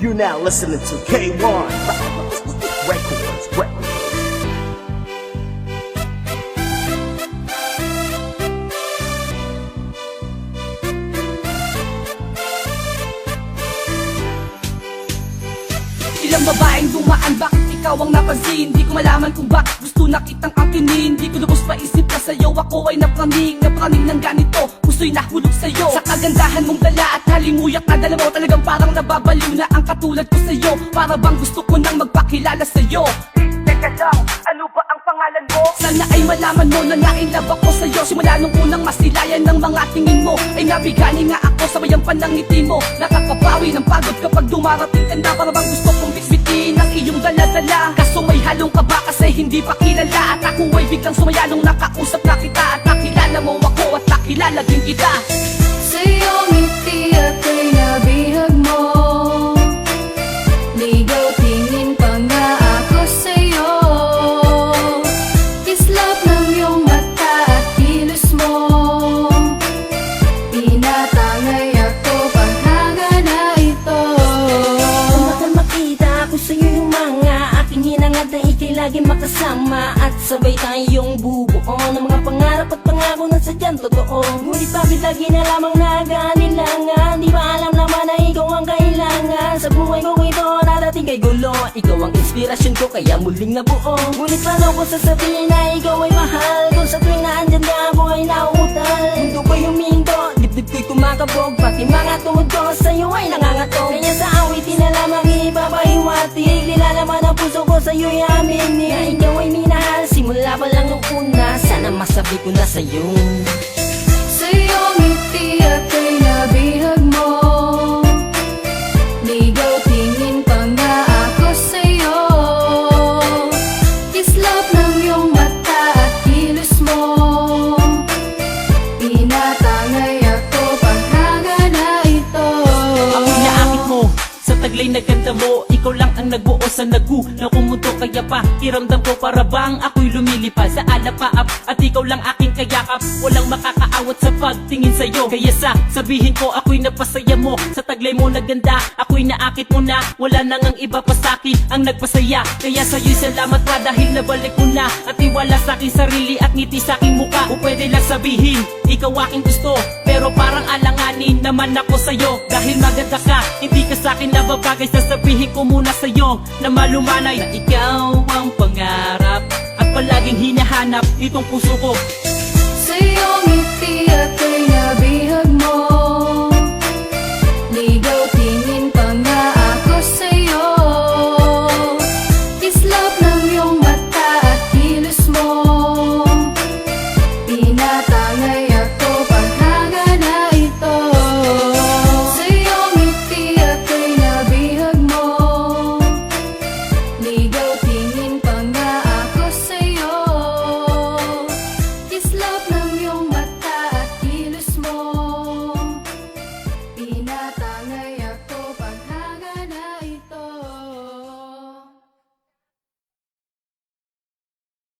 You now listening to K1 Records. Ilang babaeng dumaan, bakit ikaw ang napansin? Di ko malaman kung bakit gusto na kitang angkinin. Di ko lubos maisip na sa'yo, ako ay napraning ng ganito, puso'y nahulog sa'yo. Sa kagandahan mong dala at halimuyak na dala mo, talagang parang nababaliw na ang katulad ko sa'yo. Para bang gusto ko nang magpakilala sa'yo. Teka lang, ano ba ang pangalan mo? Sana ay malaman mo na nainlove ako sa'yo. Simula nung unang masilayan ng mga tingin mo, ay nabigani nga ako sa bayang panangiti mo. Nakakapawi ng pagod kapag dumarating ka na. Para bang gusto kong bitbitin ang iyong dala-dala. Kaso may halong ka ba kasi hindi pa kilala. At ako ay biglang sumaya nung nakausap na kita. At nakilala mo ako at nakilala din kita. Sa iyong ngiti at ay nabihag mo, ligaw tingin pa nga ako sa'yo. Kislap ng iyong mata at kilos mo, tinatangay ako paghaga na ito. Kung makita ko sa'yo yung mga aking hinangad na ikay lagi makasama. At sabay tayong bubuo ng mga pangarap at pangako na sadyang totoo. Ngunit bakit lagi na lamang nag-anilangan? Di ba alam naman na ikaw ang kailangan? Sa buhay ko ito narating kay gulo. Ikaw ang inspirasyon ko kaya muling nabuo. Ngunit paano ko sasabihin na ikaw ay mahal? Kung sa tuwing naandyan ka ako ay nauutal. Mundo ko'y huminto, dibdib ko'y kumakabog, pati mga tuhod ko sa'yo ay nangangatog. Kaya sa awitin na lamang ipapahiwatig, nilalaman ang puso ko sa'yo'y aminin na ikaw ay minahal simula pa lang nung una. Sana masabi ko na sa'yo. Sa iyong ngiti at ay nabihag mo, ligaw tingin pa nga ako sa'yo. Kislap ng iyong mata at kilos mo, tinatangay ako paghaga na ito. Ako'y naakit mo sa taglay na ganda mo. Ikaw lang ang nagbuo sa na kumuto. Kaya pa iramdam ko para bang ako'y lumilipad sa alapaap. At ikaw lang aking kayakap, walang makakaawat sa pagtingin sa'yo. Kaya sabihin ko ako'y napasaya mo. Sa taglay mo na ganda, ako'y naakit mo na. Wala nang ang iba pa sa'kin ang nagpasaya. Kaya sa'yo'y salamat pa dahil nabalik mo na. At iwala sa'king sarili at ngiti sa'king muka. O pwede lang sabihin, ikaw aking gusto, pero parang alanganin naman ako sa'yo. Dahil maganda ka, hindi ka sa'kin nababagay. Sasabihin ko muna sa'yo na malumanay na ikaw ang pangarap at palaging hinahanap itong puso ko. Sa iyong ngiti at